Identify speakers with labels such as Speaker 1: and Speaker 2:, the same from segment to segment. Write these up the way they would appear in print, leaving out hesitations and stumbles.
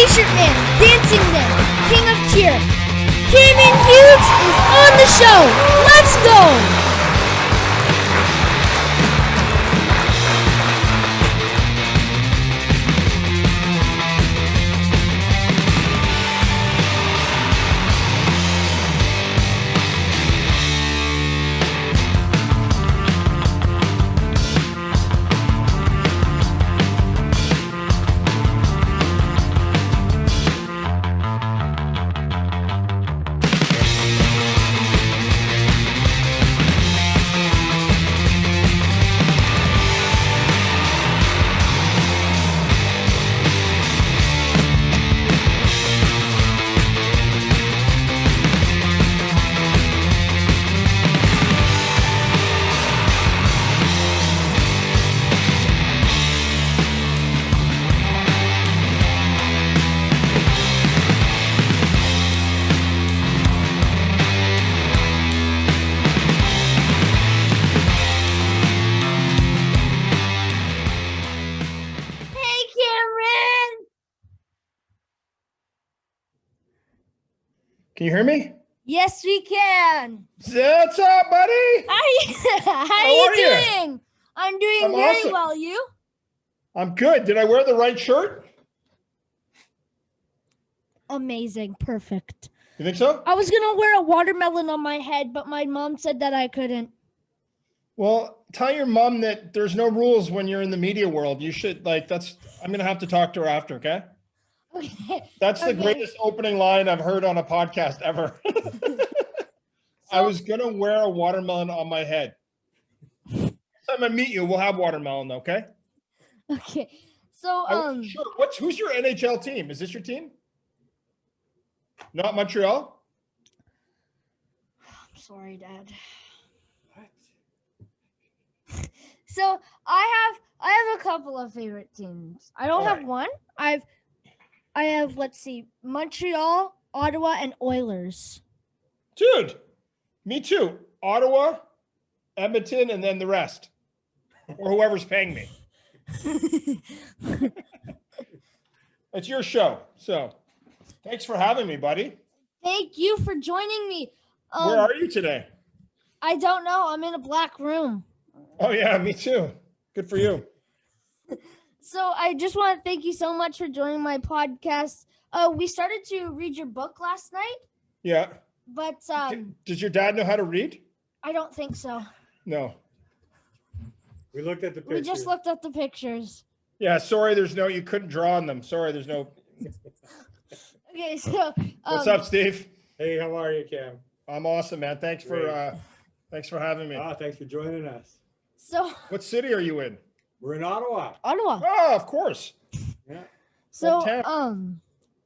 Speaker 1: T-shirt man, dancing man, king of cheer. Cameron Hughes is on the show. Let's go!
Speaker 2: Can you hear me?
Speaker 1: Yes, we can.
Speaker 2: What's up, buddy?
Speaker 1: How are you doing? I'm doing very
Speaker 2: awesome.
Speaker 1: well. You?
Speaker 2: I'm good. Did I wear the right shirt?
Speaker 1: Amazing. Perfect.
Speaker 2: You think so?
Speaker 1: I was going to wear a watermelon on my head, but my mom said that I couldn't.
Speaker 2: Well, tell your mom that there's no rules when you're in the media world. You should, I'm going to have to talk to her after, okay?
Speaker 1: Okay.
Speaker 2: That's the greatest opening line I've heard on a podcast ever. I was going to wear a watermelon on my head. Next time I meet you, we'll have watermelon, okay?
Speaker 1: Okay. So,
Speaker 2: sure. Who's your NHL team? Is this your team? Not Montreal?
Speaker 1: I'm sorry, Dad. What? So, I have a couple of favorite teams. I don't have one. I have, let's see, Montreal, Ottawa, and Oilers.
Speaker 2: Dude, me too. Ottawa, Edmonton, and then the rest. Or whoever's paying me. It's your show. So thanks for having me, buddy.
Speaker 1: Thank you for joining me.
Speaker 2: Where are you today?
Speaker 1: I don't know. I'm in a black room.
Speaker 2: Oh, yeah, me too. Good for you.
Speaker 1: So I just want to thank you so much for joining my podcast. We started to read your book last night.
Speaker 2: Yeah.
Speaker 1: But
Speaker 2: does your dad know how to read?
Speaker 1: I don't think so.
Speaker 2: No.
Speaker 3: We looked at the pictures.
Speaker 1: We just looked at the pictures.
Speaker 2: Yeah, sorry, you couldn't draw on them. Sorry, there's no.
Speaker 1: Okay, so.
Speaker 2: What's up, Steve?
Speaker 3: Hey, how are you, Cam?
Speaker 2: I'm awesome, man. Thanks for having me.
Speaker 3: Thanks for joining us.
Speaker 1: So.
Speaker 2: What city are you in?
Speaker 3: We're in Ottawa.
Speaker 1: Ottawa.
Speaker 2: Oh, of course.
Speaker 3: Yeah.
Speaker 1: So,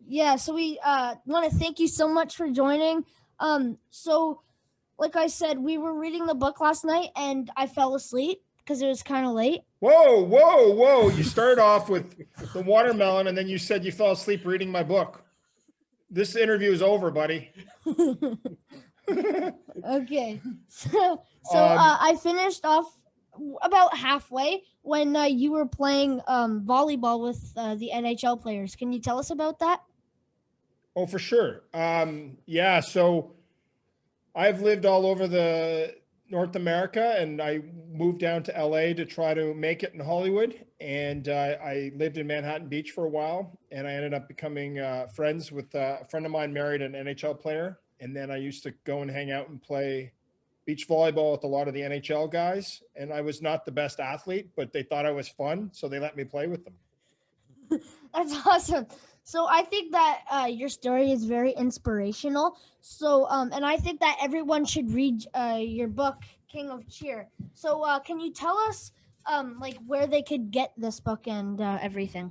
Speaker 1: yeah, so we want to thank you so much for joining. So, like I said, we were reading the book last night and I fell asleep because it was kind of late.
Speaker 2: Whoa. You started off with the watermelon and then you said you fell asleep reading my book. This interview is over, buddy.
Speaker 1: Okay. So I finished off about halfway when you were playing volleyball with the NHL players. Can you tell us about that?
Speaker 2: Oh, for sure. Yeah, so I've lived all over the North America and I moved down to LA to try to make it in Hollywood. And I lived in Manhattan Beach for a while and I ended up becoming friends with a friend of mine married an NHL player. And then I used to go and hang out and play beach volleyball with a lot of the NHL guys. And I was not the best athlete, but they thought I was fun. So they let me play with them.
Speaker 1: That's awesome. So I think that your story is very inspirational. So, and I think that everyone should read your book, King of Cheer. So can you tell us where they could get this book and everything?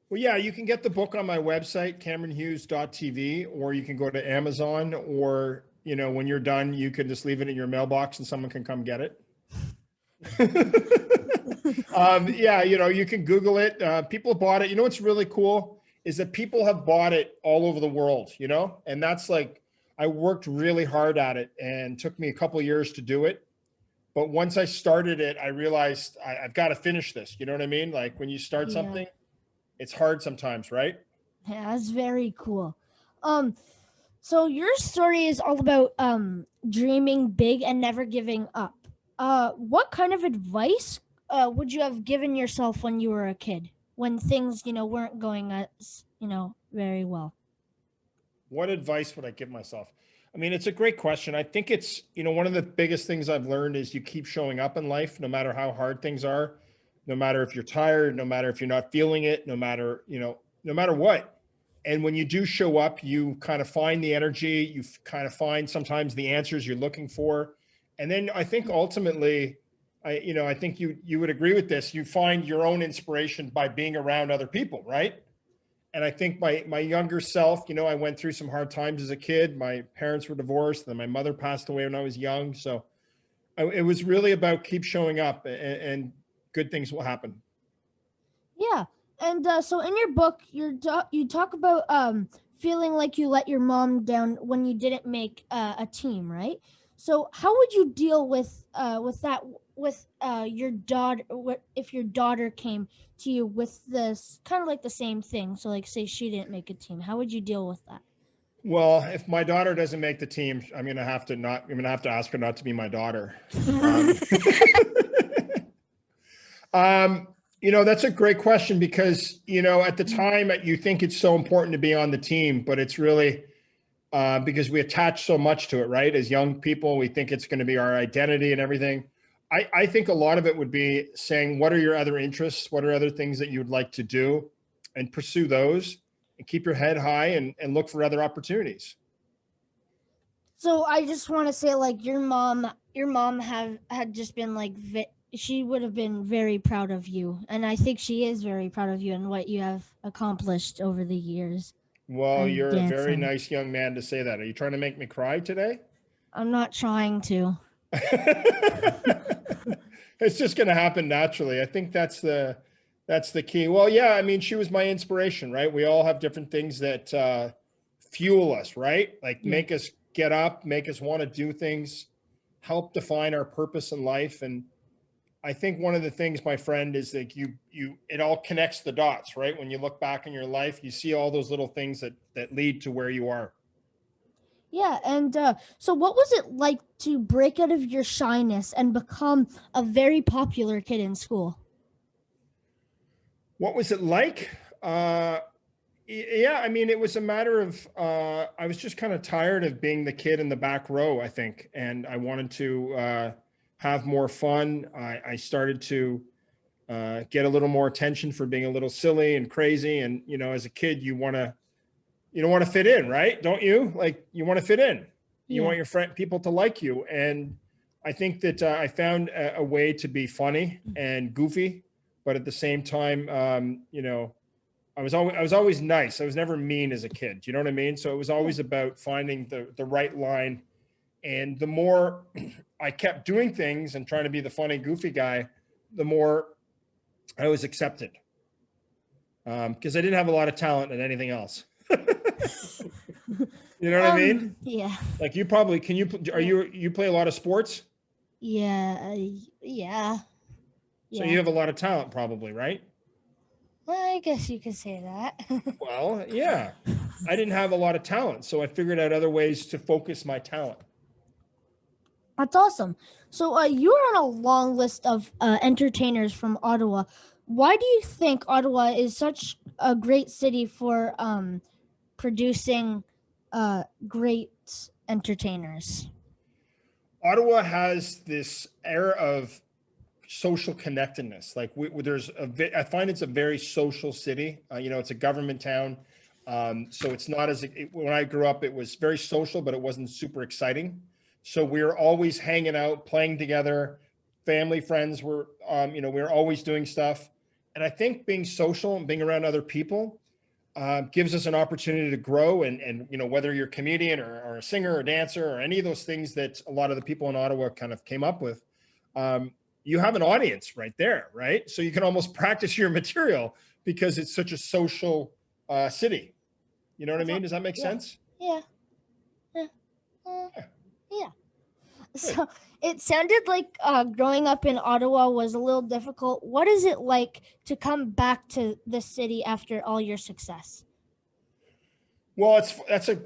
Speaker 2: Well, yeah, you can get the book on my website, CameronHughes.tv, or you can go to Amazon, or, when you're done, you can just leave it in your mailbox and someone can come get it. Yeah, you can Google it. People bought it. What's really cool is that people have bought it all over the world, and that's I worked really hard at it and took me a couple of years to do it. But once I started it, I realized I've got to finish this. You know what I mean? Like when you start something, it's hard sometimes, right?
Speaker 1: Yeah, that's very cool. Um, so your story is all about dreaming big and never giving up. What kind of advice would you have given yourself when you were a kid, when things weren't going as very well?
Speaker 2: What advice would I give myself? I mean, it's a great question. I think it's, one of the biggest things I've learned is you keep showing up in life, no matter how hard things are, no matter if you're tired, no matter if you're not feeling it, no matter what. And when you do show up, you kind of find the energy, you kind of find sometimes the answers you're looking for. And then I think ultimately, I think you would agree with this. You find your own inspiration by being around other people, right? And I think my younger self, I went through some hard times as a kid. My parents were divorced, then my mother passed away when I was young. So it was really about keep showing up, and good things will happen.
Speaker 1: Yeah, and so in your book, you talk about feeling like you let your mom down when you didn't make a team, right? So how would you deal with that with your daughter? What if your daughter came to you with this kind of like the same thing? So like, say she didn't make a team, how would you deal with that?
Speaker 2: Well, if my daughter doesn't make the team, I'm gonna have to ask her not to be my daughter. Um, that's a great question because, at the time you think it's so important to be on the team, but it's really because we attach so much to it, right? As young people, we think it's going to be our identity and everything. I think a lot of it would be saying, what are your other interests? What are other things that you would like to do, and pursue those, and keep your head high, and look for other opportunities.
Speaker 1: So I just want to say, like, your mom have had just been like she would have been very proud of you, and I think she is very proud of you and what you have accomplished over the years
Speaker 2: Well,
Speaker 1: and
Speaker 2: you're a very
Speaker 1: dancing.
Speaker 2: nice young man to say that. Are you trying to make me cry today?
Speaker 1: I'm not trying to.
Speaker 2: It's just going to happen naturally. I think that's the key. Well, yeah, I mean, she was my inspiration, right? We all have different things that fuel us, right? Like
Speaker 1: Yeah.
Speaker 2: make us get up, make us want to do things, help define our purpose in life. And I think one of the things, my friend, is that it all connects the dots, right? When you look back in your life, you see all those little things that lead to where you are.
Speaker 1: Yeah, and so what was it like to break out of your shyness and become a very popular kid in school?
Speaker 2: What was it like? Yeah, I mean, it was a matter of I was just kind of tired of being the kid in the back row, I think, and I wanted to have more fun. I started to get a little more attention for being a little silly and crazy, and as a kid, you want to fit in, right? Don't you? Like you want to fit in. You
Speaker 1: Yeah.
Speaker 2: want your people to like you, and I think that I found a way to be funny and goofy, but at the same time, I was always nice. I was never mean as a kid. You know what I mean? So it was
Speaker 1: Yeah.
Speaker 2: always about finding the right line. And the more I kept doing things and trying to be the funny, goofy guy, the more I was accepted. Because I didn't have a lot of talent in anything else. You know what I mean?
Speaker 1: Yeah.
Speaker 2: Like you probably can you are
Speaker 1: Yeah.
Speaker 2: you play a lot of sports,
Speaker 1: Yeah. Yeah.
Speaker 2: so
Speaker 1: Yeah.
Speaker 2: you have a lot of talent probably, right?
Speaker 1: Well, I guess you could say that.
Speaker 2: Well, yeah. I didn't have a lot of talent, so I figured out other ways to focus my talent.
Speaker 1: That's awesome. So you're on a long list of entertainers from Ottawa. Why do you think Ottawa is such a great city for producing great entertainers?
Speaker 2: Ottawa has this air of social connectedness. Like I find it's a very social city. It's a government town, so it's not when I grew up, it was very social, but it wasn't super exciting. So we were always hanging out, playing together, family, friends. We were always doing stuff, and I think being social and being around other people gives us an opportunity to grow. And whether you're a comedian or a singer or dancer or any of those things that a lot of the people in Ottawa kind of came up with, you have an audience right there, right? So you can almost practice your material because it's such a social city. You know what I
Speaker 1: That's
Speaker 2: mean?
Speaker 1: all.
Speaker 2: Does that make
Speaker 1: Yeah.
Speaker 2: sense?
Speaker 1: Yeah. Yeah. Uh,
Speaker 2: Yeah,
Speaker 1: yeah.
Speaker 2: good.
Speaker 1: So it sounded like growing up in Ottawa was a little difficult. What is it like to come back to the city after all your success?
Speaker 2: Well, that's a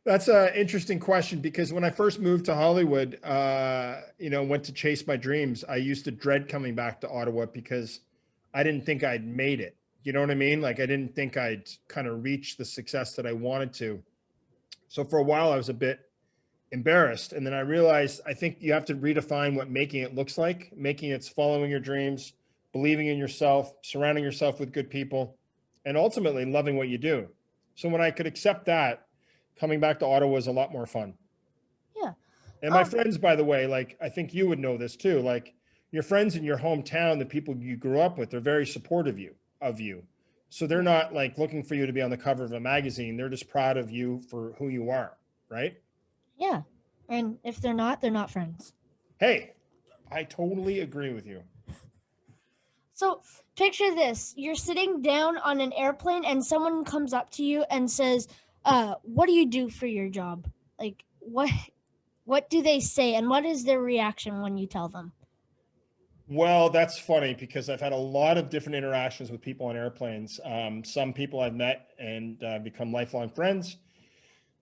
Speaker 2: that's a interesting question because when I first moved to Hollywood, went to chase my dreams, I used to dread coming back to Ottawa because I didn't think I'd made it. You know what I mean? Like I didn't think I'd kind of reached the success that I wanted to. So for a while, I was a bit embarrassed, and then I realized I think you have to redefine what making it looks like. Making it's following your dreams, believing in yourself, surrounding yourself with good people, and ultimately loving what you do. So when I could accept that, coming back to Ottawa was a lot more fun.
Speaker 1: Yeah.
Speaker 2: And my
Speaker 1: Um,
Speaker 2: friends, by the way, like I think you would know this too, like your friends in your hometown, the people you grew up with, they're very supportive of you. So they're not like looking for you to be on the cover of a magazine. They're just proud of you for who you are, right?
Speaker 1: yeah. And if they're not friends.
Speaker 2: Hey, I totally agree with you.
Speaker 1: So picture this: you're sitting down on an airplane, and someone comes up to you and says, "What do you do for your job?" Like what do they say, and what is their reaction when you tell them?
Speaker 2: Well, that's funny because I've had a lot of different interactions with people on airplanes. Some people I've met and become lifelong friends.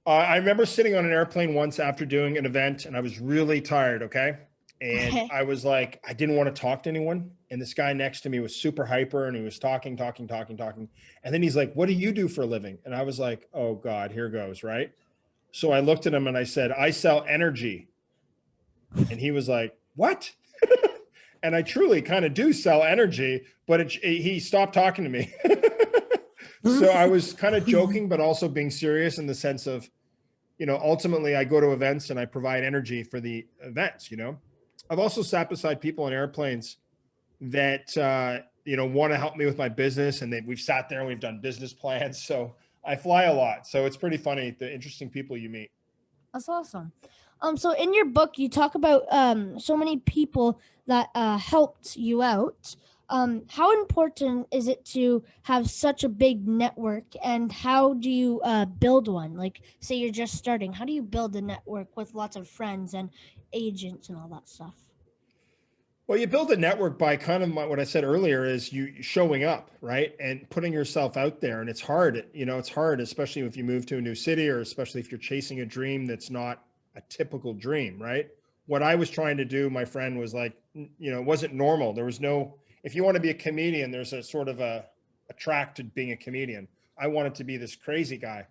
Speaker 2: I remember sitting on an airplane once after doing an event and I was really tired. Okay. And
Speaker 1: Okay.
Speaker 2: I was like, I didn't want to talk to anyone. And this guy next to me was super hyper and he was talking, talking, talking, talking. And then he's like, what do you do for a living? And I was like, oh God, here goes. Right. So I looked at him and I said, I sell energy. And he was like, what? And I truly kind of do sell energy, but he stopped talking to me. So I was kind of joking, but also being serious in the sense of, ultimately I go to events and I provide energy for the events. I've also sat beside people on airplanes that, want to help me with my business and we've sat there and we've done business plans. So I fly a lot. So it's pretty funny, the interesting people you meet.
Speaker 1: That's awesome. So in your book, you talk about so many people that helped you out. How important is it to have such a big network, and how do you build one? Like, say you're just starting, how do you build a network with lots of friends and agents and all that stuff?
Speaker 2: Well, you build a network by kind of what I said earlier is you showing up, right? And putting yourself out there. And it's hard, it's hard, especially if you move to a new city or especially if you're chasing a dream that's not a typical dream, right? What I was trying to do, my friend, was like, it wasn't normal. There was no, if you want to be a comedian, there's a sort of a track to being a comedian. I wanted to be this crazy guy.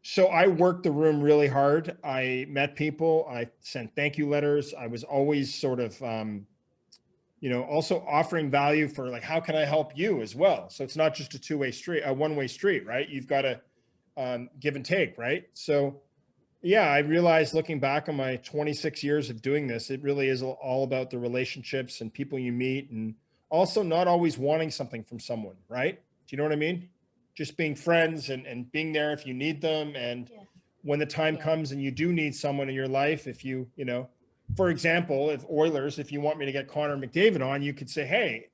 Speaker 2: So I worked the room really hard. I met people. I sent thank you letters. I was always sort of, also offering value for like, how can I help you as well? So it's not just a two-way street, a one-way street, right? You've got to give and take, right? So yeah, I realized looking back on my 26 years of doing this, it really is all about the relationships and people you meet and also not always wanting something from someone, right? Do you know what I mean? Just being friends and being there if you need them. And
Speaker 1: Yeah.
Speaker 2: when the time
Speaker 1: Yeah.
Speaker 2: comes and you do need someone in your life, if for example, if Oilers, if you want me to get Connor McDavid on, you could say, hey,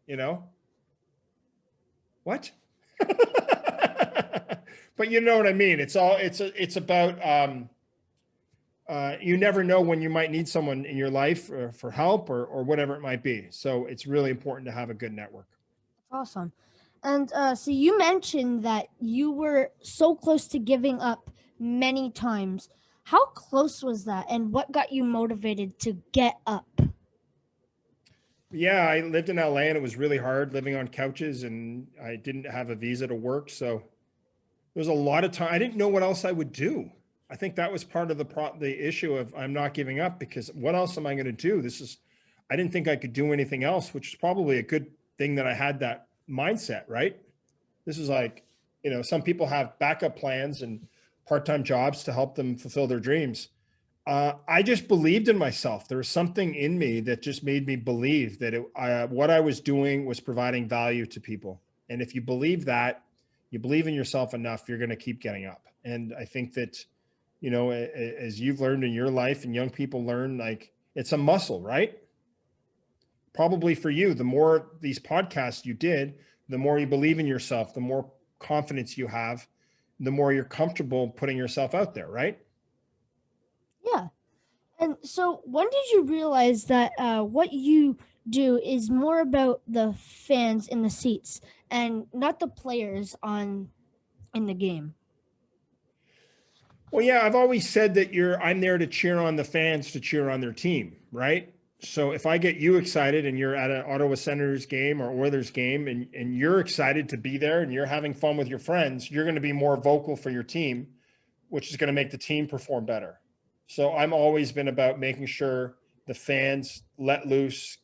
Speaker 2: what? But you know what I mean? It's about, you never know when you might need someone in your life for help or whatever it might be. So it's really important to have a good network.
Speaker 1: Awesome. And so you mentioned that you were so close to giving up many times. How close was that, and what got you motivated to get up?
Speaker 2: Yeah, I lived in LA and it was really hard living on couches and I didn't have a visa to work. So there was a lot of time. I didn't know what else I would do. I think that was part of the issue of I'm not giving up because what else am I going to do? I didn't think I could do anything else, which is probably a good thing that I had that mindset, right? This is like, some people have backup plans and part-time jobs to help them fulfill their dreams. I just believed in myself. There was something in me that just made me believe that what I was doing was providing value to people. And if you believe that, you believe in yourself enough, you're going to keep getting up. And I think that, as you've learned in your life and young people learn, like it's a muscle, right? Probably for you, the more these podcasts you did, the more you believe in yourself, the more confidence you have, the more you're comfortable putting yourself out there, right?
Speaker 1: Yeah. And so, when did you realize that what you do is more about the fans in the seats and not the players on in the game?
Speaker 2: Well, yeah, I've always said that I'm there to cheer on the fans to cheer on their team, right? So if I get you excited and you're at an Ottawa Senators game or Oilers game and you're excited to be there and you're having fun with your friends, you're going to be more vocal for your team, which is going to make the team perform better. So I'm always been about making sure the fans let loose,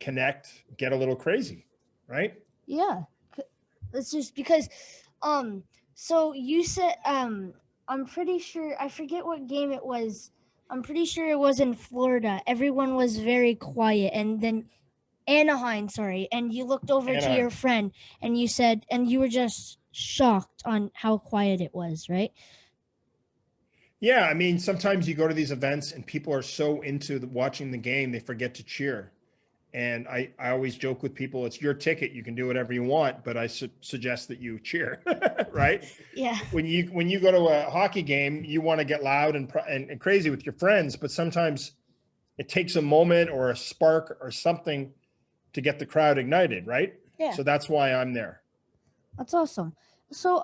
Speaker 2: connect, get a little crazy, right?
Speaker 1: Yeah. It's just because so you said I'm pretty sure I forget what game it was. I'm pretty sure it was in Florida. Everyone was very quiet and then Anaheim, sorry, and you looked over to
Speaker 2: Anaheim.
Speaker 1: your friend and you said and you were just shocked on how quiet it was, right?
Speaker 2: Yeah, I mean, sometimes you go to these events and people are so into watching the game, they forget to cheer. And I always joke with people, it's your ticket. You can do whatever you want, but I suggest that you cheer, right?
Speaker 1: Yeah.
Speaker 2: When you go to a hockey game, you want to get loud and crazy with your friends, but sometimes it takes a moment or a spark or something to get the crowd ignited, right?
Speaker 1: Yeah.
Speaker 2: So that's why I'm there.
Speaker 1: That's awesome. So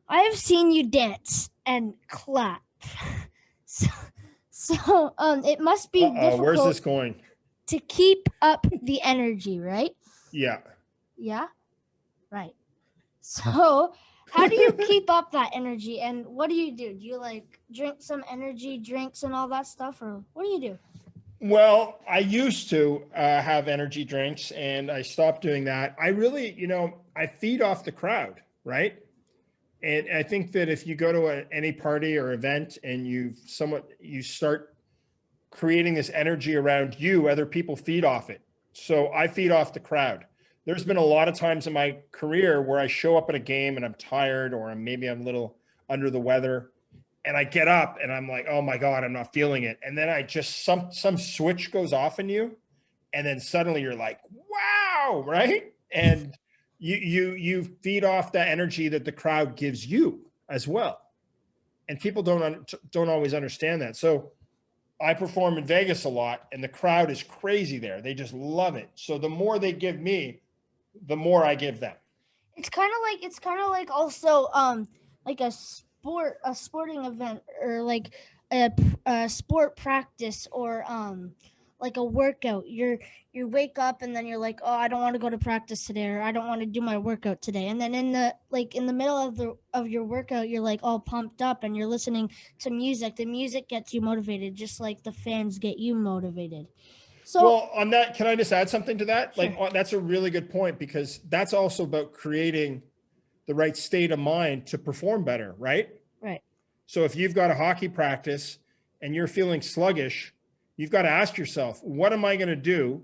Speaker 1: I have seen you dance and clap. so, it must be
Speaker 2: Where's
Speaker 1: difficult
Speaker 2: this going?
Speaker 1: to keep up the energy, right?
Speaker 2: Yeah.
Speaker 1: Yeah. Right. So, how do you keep up that energy and what do you do? Do you like drink some energy drinks and all that stuff or what do you do?
Speaker 2: Well, I used to have energy drinks and I stopped doing that. I really, I feed off the crowd, right? And I think that if you go to any party or event and you start creating this energy around you, other people feed off it. So I feed off the crowd. There's been a lot of times in my career where I show up at a game and I'm tired or maybe I'm a little under the weather and I get up and I'm like, oh my God, I'm not feeling it. And then I just, some switch goes off in you. And then suddenly you're like, wow, right? And you feed off that energy that the crowd gives you as well. And people don't always understand that. So I perform in Vegas a lot and the crowd is crazy there. They just love it. So the more they give me, the more I give them.
Speaker 1: It's kind of like also like a sporting event or like a sport practice or like a workout. You wake up and then you're like, "Oh, I don't want to go to practice today or I don't want to do my workout today." And then in the middle of your workout, you're like all pumped up and you're listening to music. The music gets you motivated just like the fans get you motivated. So,
Speaker 2: Well, on that, can I just add something to that?
Speaker 1: sure.
Speaker 2: That's a really good point because that's also about creating the right state of mind to perform better, right?
Speaker 1: Right.
Speaker 2: So if you've got a hockey practice and you're feeling sluggish, you've got to ask yourself, what am I going to do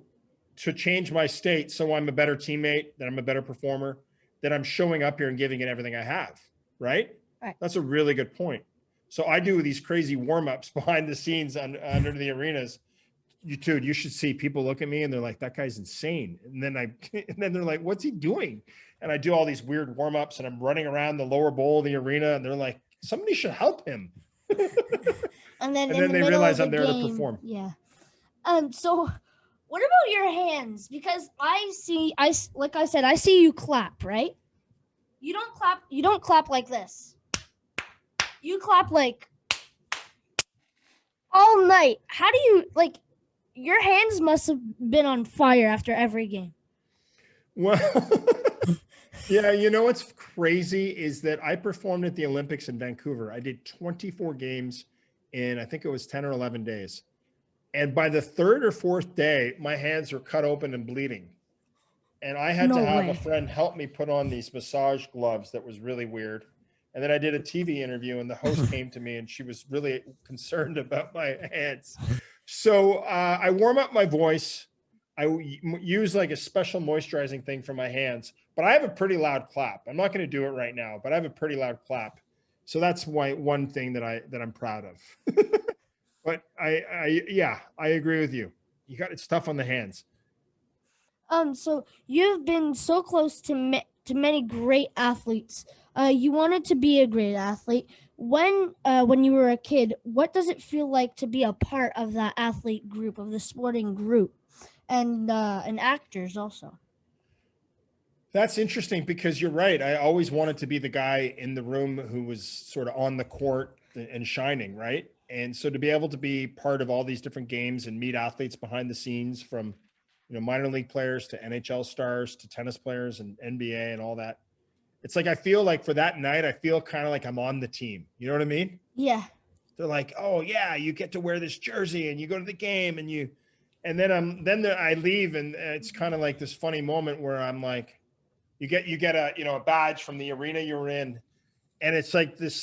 Speaker 2: to change my state so I'm a better teammate, that I'm a better performer, that I'm showing up here and giving it everything I have, right?
Speaker 1: Right.
Speaker 2: That's a really good point. So I do these crazy warm-ups behind the scenes under the arenas. You should see people look at me and they're like, that guy's insane. And then they're like, what's he doing? And I do all these weird warm-ups and I'm running around the lower bowl of the arena and they're like, somebody should help him.
Speaker 1: And then
Speaker 2: And
Speaker 1: in
Speaker 2: then
Speaker 1: the
Speaker 2: they
Speaker 1: middle
Speaker 2: realize
Speaker 1: of
Speaker 2: I'm
Speaker 1: the
Speaker 2: there to
Speaker 1: game,
Speaker 2: perform.
Speaker 1: yeah. So what about your hands? Because like I said, I see you clap, right? You don't clap like this. You clap like all night. How do you like your hands must have been on fire after every game.
Speaker 2: Well, yeah, what's crazy is that I performed at the Olympics in Vancouver. I did 24 games in, I think it was 10 or 11 days. And by the third or fourth day, my hands were cut open and bleeding. And I had to
Speaker 1: No
Speaker 2: have
Speaker 1: way.
Speaker 2: a friend help me put on these massage gloves that was really weird. And then I did a TV interview and the host came to me and she was really concerned about my hands. So I warm up my voice. I use like a special moisturizing thing for my hands, but I have a pretty loud clap. I'm not going to do it right now, but I have a pretty loud clap. So that's one thing that I'm proud of. But I agree with you. It's tough on the hands.
Speaker 1: So you've been so close to many great athletes. You wanted to be a great athlete. When you were a kid, what does it feel like to be a part of that athlete group, of the sporting group, and actors also?
Speaker 2: That's interesting because you're right. I always wanted to be the guy in the room who was sort of on the court and shining, right? And so to be able to be part of all these different games and meet athletes behind the scenes from, minor league players to NHL stars to tennis players and NBA and all that. It's like I feel like for that night, I feel kind of like I'm on the team. You know what I mean?
Speaker 1: Yeah.
Speaker 2: They're like, "Oh yeah, you get to wear this jersey and you go to the game and I leave and it's kind of like this funny moment where I'm like, you get a badge from the arena you're in, and it's like this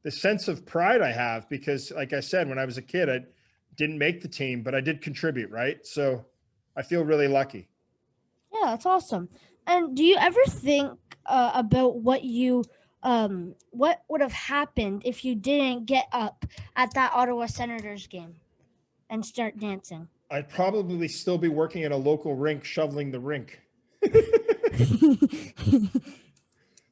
Speaker 2: sense of pride I have because, like I said, when I was a kid, I didn't make the team, but I did contribute, right? So I feel really lucky.
Speaker 1: Yeah, that's awesome. And do you ever think about what would have happened if you didn't get up at that Ottawa Senators game and start dancing?
Speaker 2: I'd probably still be working at a local rink shoveling the rink.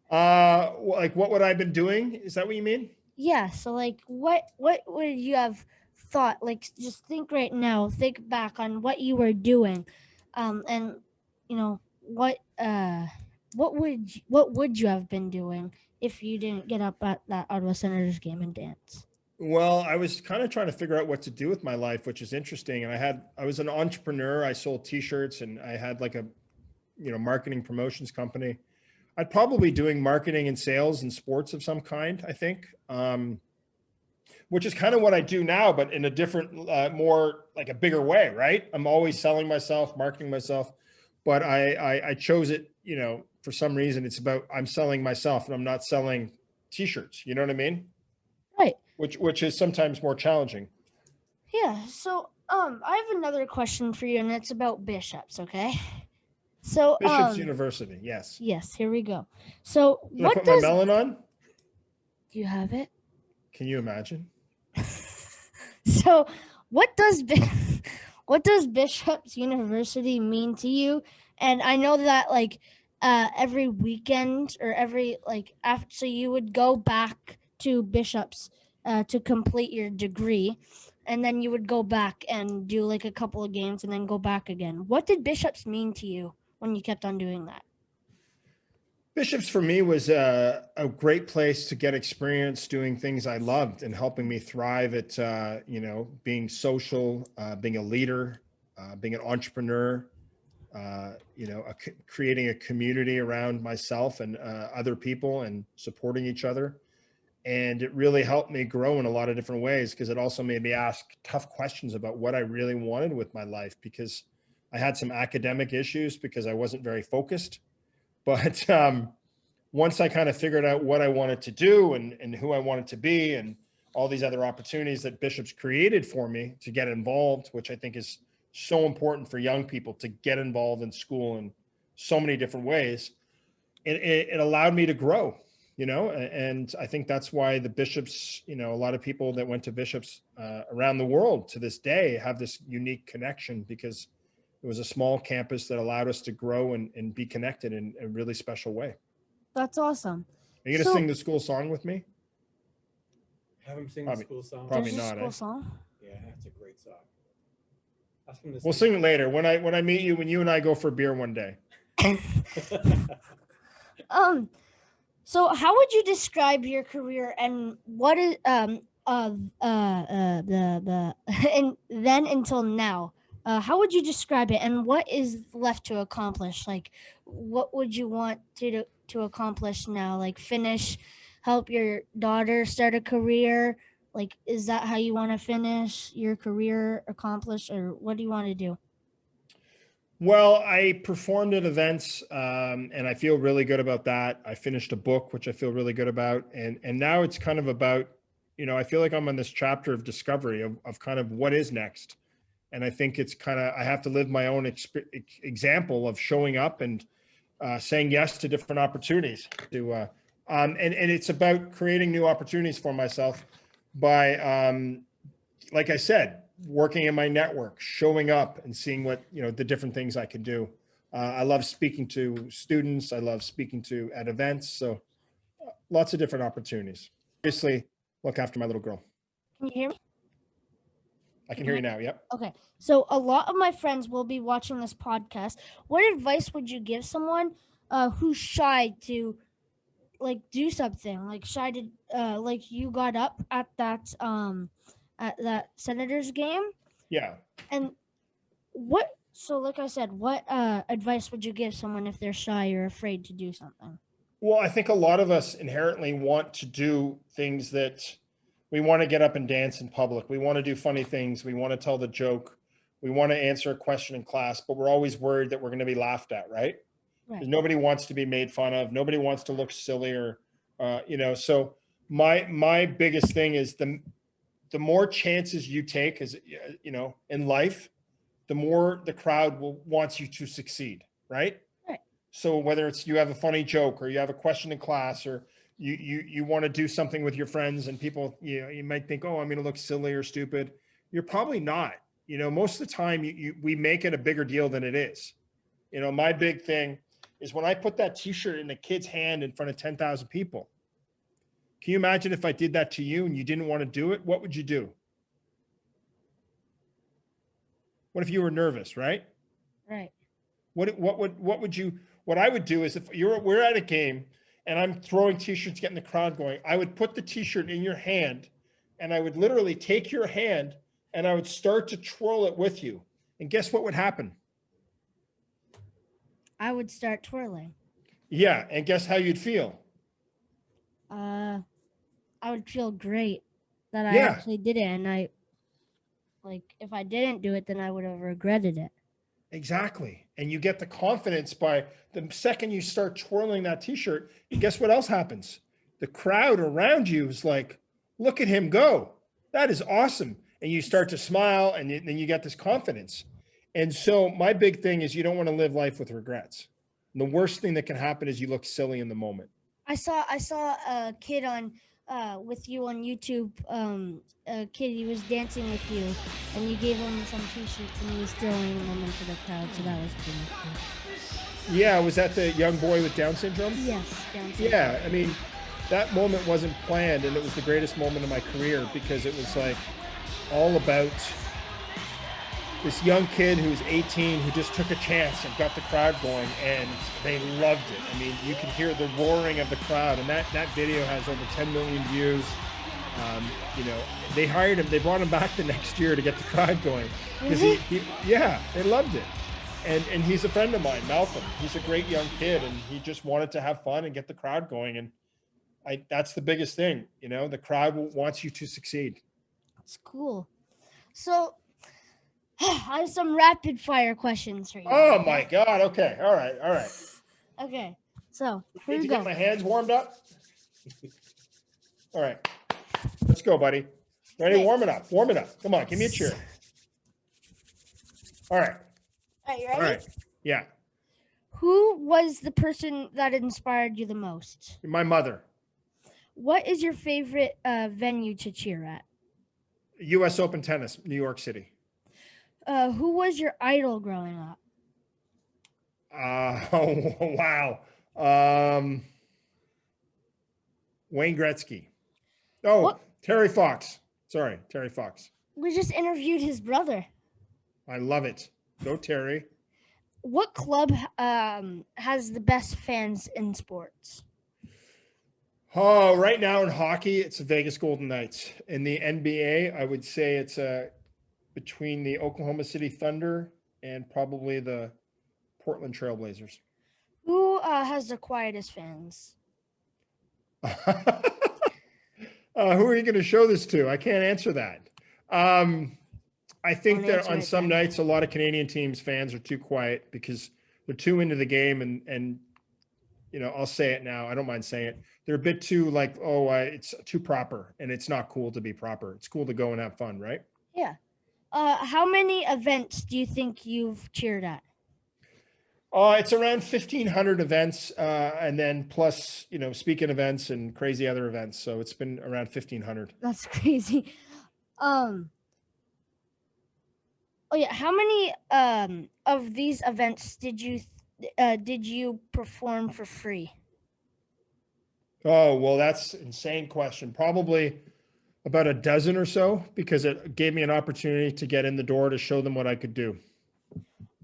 Speaker 2: Like what would I have been doing? Is that what you mean?
Speaker 1: Yeah, so like what would you have thought? Like just think right now, think back on what you were doing. And you know, what would you have been doing if you didn't get up at that Ottawa Senators game and dance?
Speaker 2: Well, I was kind of trying to figure out what to do with my life, which is interesting. And I was an entrepreneur. I sold t-shirts and I had like a, marketing promotions company. I'd probably doing marketing and sales and sports of some kind, I think, which is kind of what I do now, but in a different, more like a bigger way, right? I'm always selling myself, marketing myself, but I chose it, for some reason it's about, I'm selling myself and I'm not selling t-shirts. You know what I mean?
Speaker 1: Right.
Speaker 2: Which is sometimes more challenging.
Speaker 1: Yeah. So I have another question for you, and it's about bishops. Okay. So
Speaker 2: Bishop's University, yes.
Speaker 1: yes, here we go. So
Speaker 2: Should I
Speaker 1: what
Speaker 2: put my
Speaker 1: does
Speaker 2: melon on?
Speaker 1: do you have it?
Speaker 2: Can you imagine?
Speaker 1: So what does what does Bishop's University mean to you? And I know that like every weekend or every like after, so you would go back to Bishop's to complete your degree, and then you would go back and do like a couple of games and then go back again. What did Bishop's mean to you when you kept on doing that?
Speaker 2: Bishops for me was a great place to get experience doing things I loved and helping me thrive at, being social, being a leader, being an entrepreneur, creating a community around myself and other people and supporting each other. And it really helped me grow in a lot of different ways because it also made me ask tough questions about what I really wanted with my life because I had some academic issues because I wasn't very focused. But once I kind of figured out what I wanted to do and who I wanted to be and all these other opportunities that Bishop's created for me to get involved, which I think is so important for young people to get involved in school in so many different ways, it allowed me to grow, and I think that's why the Bishops, a lot of people that went to Bishops around the world to this day have this unique connection because it was a small campus that allowed us to grow and be connected in a really special way.
Speaker 1: That's awesome.
Speaker 2: Are you going to sing the school song with me?
Speaker 3: Have him sing
Speaker 2: Probably-
Speaker 3: the school song.
Speaker 2: probably
Speaker 1: There's a
Speaker 2: not,
Speaker 1: school
Speaker 2: eh?
Speaker 1: song.
Speaker 3: Yeah, that's a great song. Ask him to
Speaker 2: We'll sing it later when I meet you, when you and I go for beer one day.
Speaker 1: So how would you describe your career and what is the and then until now? How would you describe it and what is left to accomplish? Like what would you want to accomplish now? Like finish, help your daughter start a career? Like is that how you want to finish your career, accomplish, or what do you want to do?
Speaker 2: Well, I performed at events, and I feel really good about that. I finished a book, which I feel really good about, and now it's kind of about, I feel like I'm on this chapter of discovery of kind of what is next, and I think it's kind of I have to live my own example of showing up and saying yes to different opportunities. And it's about creating new opportunities for myself by, like I said, working in my network, showing up and seeing what, the different things I can do. I love speaking to students. I love speaking to at events. So lots of different opportunities. Obviously, look after my little girl.
Speaker 1: Can you hear me?
Speaker 2: I can hear you now. Yep.
Speaker 1: Okay. So a lot of my friends will be watching this podcast. What advice would you give someone who's shy to like do something? Like shy to like you got up at that Senators game
Speaker 2: Yeah.
Speaker 1: and what so like I said, what advice would you give someone if they're shy or afraid to do something?
Speaker 2: Well, I think a lot of us inherently want to do things that we want to get up and dance in public. We want to do funny things. We want to tell the joke. We want to answer a question in class, but we're always worried that we're going to be laughed at, right?
Speaker 1: Right.
Speaker 2: Nobody wants to be made fun of. Nobody wants to look silly or, So my biggest thing is the more chances you take, as in life, the more the crowd wants you to succeed, right?
Speaker 1: Right.
Speaker 2: So whether it's you have a funny joke or you have a question in class or you want to do something with your friends and people, you might think, oh, I'm going to look silly or stupid. You're probably not. Most of the time we make it a bigger deal than it is. My big thing is when I put that T-shirt in a kid's hand in front of 10,000 people. Can you imagine if I did that to you and you didn't want to do it? What would you do? What if you were nervous, right?
Speaker 1: Right.
Speaker 2: What I would do is if we're at a game and I'm throwing T-shirts, getting the crowd going, I would put the T-shirt in your hand and I would literally take your hand and I would start to twirl it with you. And guess what would happen?
Speaker 1: I would start twirling.
Speaker 2: Yeah. And guess how you'd feel?
Speaker 1: I would feel great that I
Speaker 2: Yeah.
Speaker 1: actually did it, and I like if I didn't do it, then I would have regretted it.
Speaker 2: Exactly. And you get the confidence by the second you start twirling that T-shirt. And guess what else happens? The crowd around you is like, look at him go. That is awesome. And you start to smile and then you get this confidence. And so my big thing is you don't want to live life with regrets. And the worst thing that can happen is you look silly in the moment.
Speaker 1: I saw a kid on with you on YouTube. A kid, he was dancing with you, and you gave him some T-shirts, and he was throwing them into the crowd. So that was pretty cool.
Speaker 2: Yeah, was that the young boy with Down syndrome?
Speaker 1: Yes, Down syndrome.
Speaker 2: Yeah, I mean, that moment wasn't planned, and it was the greatest moment of my career because it was like all about this young kid who was 18 who just took a chance and got the crowd going, and they loved it. I mean, you can hear the roaring of the crowd, and that video has over 10 million views. They hired him. They brought him back the next year to get the crowd going because they loved it. And he's a friend of mine, Malcolm. He's a great young kid, and he just wanted to have fun and get the crowd going. And that's the biggest thing, the crowd wants you to succeed.
Speaker 1: That's cool. So I have some rapid fire questions for you.
Speaker 2: Oh my God. Okay. All right.
Speaker 1: Okay. So
Speaker 2: Need
Speaker 1: here we
Speaker 2: to
Speaker 1: go.
Speaker 2: get my hands warmed up. All right. Let's go, buddy. Ready?
Speaker 1: Okay.
Speaker 2: Warm it up. Come on. Give me a cheer. All right.
Speaker 1: All right, you ready?
Speaker 2: All right. Yeah.
Speaker 1: Who was the person that inspired you the most?
Speaker 2: My mother.
Speaker 1: What is your favorite venue to cheer at?
Speaker 2: U.S. Open tennis, New York City.
Speaker 1: Who was your idol growing up?
Speaker 2: Oh, wow. Wayne Gretzky. Oh,
Speaker 1: What?
Speaker 2: Terry Fox. Sorry, Terry Fox.
Speaker 1: We just interviewed his brother.
Speaker 2: I love it. Go, Terry.
Speaker 1: What club has the best fans in sports?
Speaker 2: Oh, right now in hockey, it's the Vegas Golden Knights. In the NBA, I would say it's between the Oklahoma City Thunder and probably the Portland Trailblazers.
Speaker 1: Who has the quietest fans?
Speaker 2: Who are you going to show this to? I can't answer that. I think
Speaker 1: Don't
Speaker 2: that
Speaker 1: answer
Speaker 2: on
Speaker 1: it
Speaker 2: some
Speaker 1: then.
Speaker 2: nights, a lot of Canadian teams fans are too quiet because they're too into the game and I'll say it now. I don't mind saying it. They're a bit too it's too proper, and it's not cool to be proper. It's cool to go and have fun, right?
Speaker 1: Yeah. How many events do you think you've cheered at?
Speaker 2: It's around 1,500 events, and then plus, speaking events and crazy other events. So it's been around 1,500.
Speaker 1: That's crazy. Oh yeah, how many of these events did you perform for free?
Speaker 2: Oh, well, that's an insane question. Probably About a dozen or so, because it gave me an opportunity to get in the door to show them what I could do.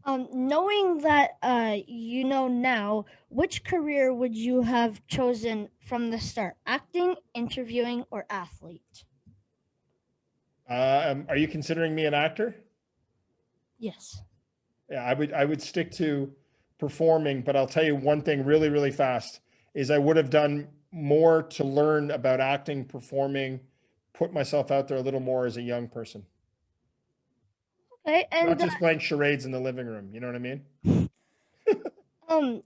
Speaker 1: Knowing that you know now, which career would you have chosen from the start? Acting, interviewing, or athlete?
Speaker 2: Are you considering me an actor?
Speaker 1: Yes.
Speaker 2: Yeah, I would stick to performing, but I'll tell you one thing really, really fast is I would have done more to learn about acting, performing, put myself out there a little more as a young person.
Speaker 1: Okay,
Speaker 2: Not
Speaker 1: and
Speaker 2: just playing charades in the living room. You know what I mean?
Speaker 1: um,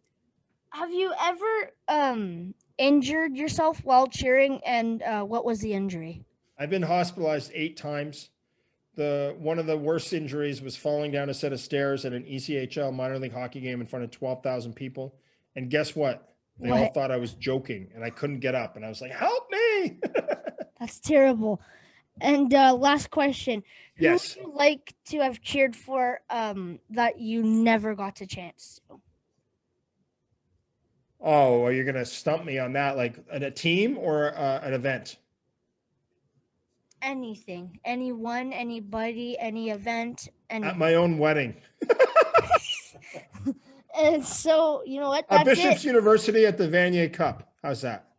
Speaker 1: have you ever injured yourself while cheering? And what was the injury?
Speaker 2: I've been hospitalized 8 times. One of the worst injuries was falling down a set of stairs at an ECHL minor league hockey game in front of 12,000 people. And guess what? They all
Speaker 1: What?
Speaker 2: thought I was joking and I couldn't get up. And I was like, help me.
Speaker 1: That's terrible. And last question: who would
Speaker 2: Yes.
Speaker 1: you like to have cheered for that you never got a chance to?
Speaker 2: Oh, are you going to stump me on that? Like a team or an event?
Speaker 1: Anything, anyone, anybody, any event, any.
Speaker 2: At my own wedding.
Speaker 1: And so, you know what?
Speaker 2: At
Speaker 1: That's
Speaker 2: Bishop's
Speaker 1: it.
Speaker 2: University at the Vanier Cup. How's that?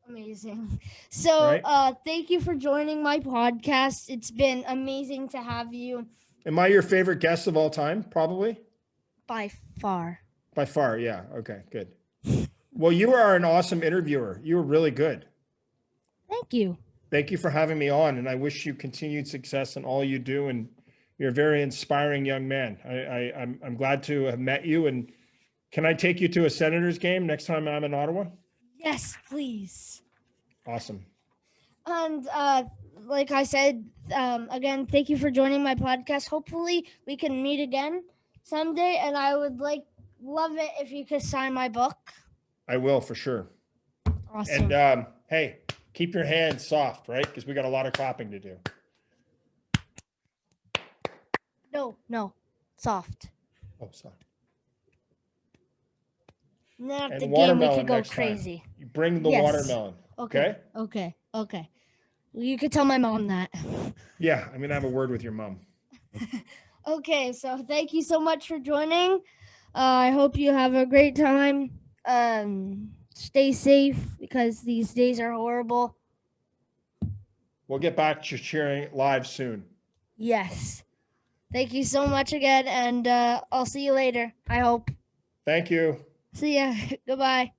Speaker 1: Amazing. So,
Speaker 2: Right?
Speaker 1: thank you for joining my podcast. It's been amazing to have you
Speaker 2: Am I your favorite guest of all time? Probably.
Speaker 1: by far.
Speaker 2: By far. Yeah. Okay, good. Well, you are an awesome interviewer. You were really good.
Speaker 1: Thank you.
Speaker 2: Thank you for having me on, and I wish you continued success in all you do. And you're a very inspiring young man. I'm glad to have met you. And can I take you to a Senators game next time I'm in Ottawa?
Speaker 1: Yes, please.
Speaker 2: Awesome.
Speaker 1: And like I said, again, thank you for joining my podcast. Hopefully, we can meet again someday. And I would love it if you could sign my book.
Speaker 2: I will for sure.
Speaker 1: Awesome.
Speaker 2: And hey, keep your hands soft, right? Because we got a lot of clapping to do.
Speaker 1: No, soft.
Speaker 2: Oh, sorry.
Speaker 1: Not
Speaker 2: And
Speaker 1: the game. We
Speaker 2: watermelon
Speaker 1: could go
Speaker 2: next time.
Speaker 1: crazy.
Speaker 2: You bring the
Speaker 1: Yes.
Speaker 2: watermelon. Okay?
Speaker 1: Okay. You could tell my mom that.
Speaker 2: Yeah, I'm gonna have a word with your mom.
Speaker 1: Okay, so thank you so much for joining. I hope you have a great time. Stay safe because these days are horrible.
Speaker 2: We'll get back to cheering live soon.
Speaker 1: Yes. Thank you so much again, and I'll see you later. I hope.
Speaker 2: Thank you.
Speaker 1: See ya. Goodbye.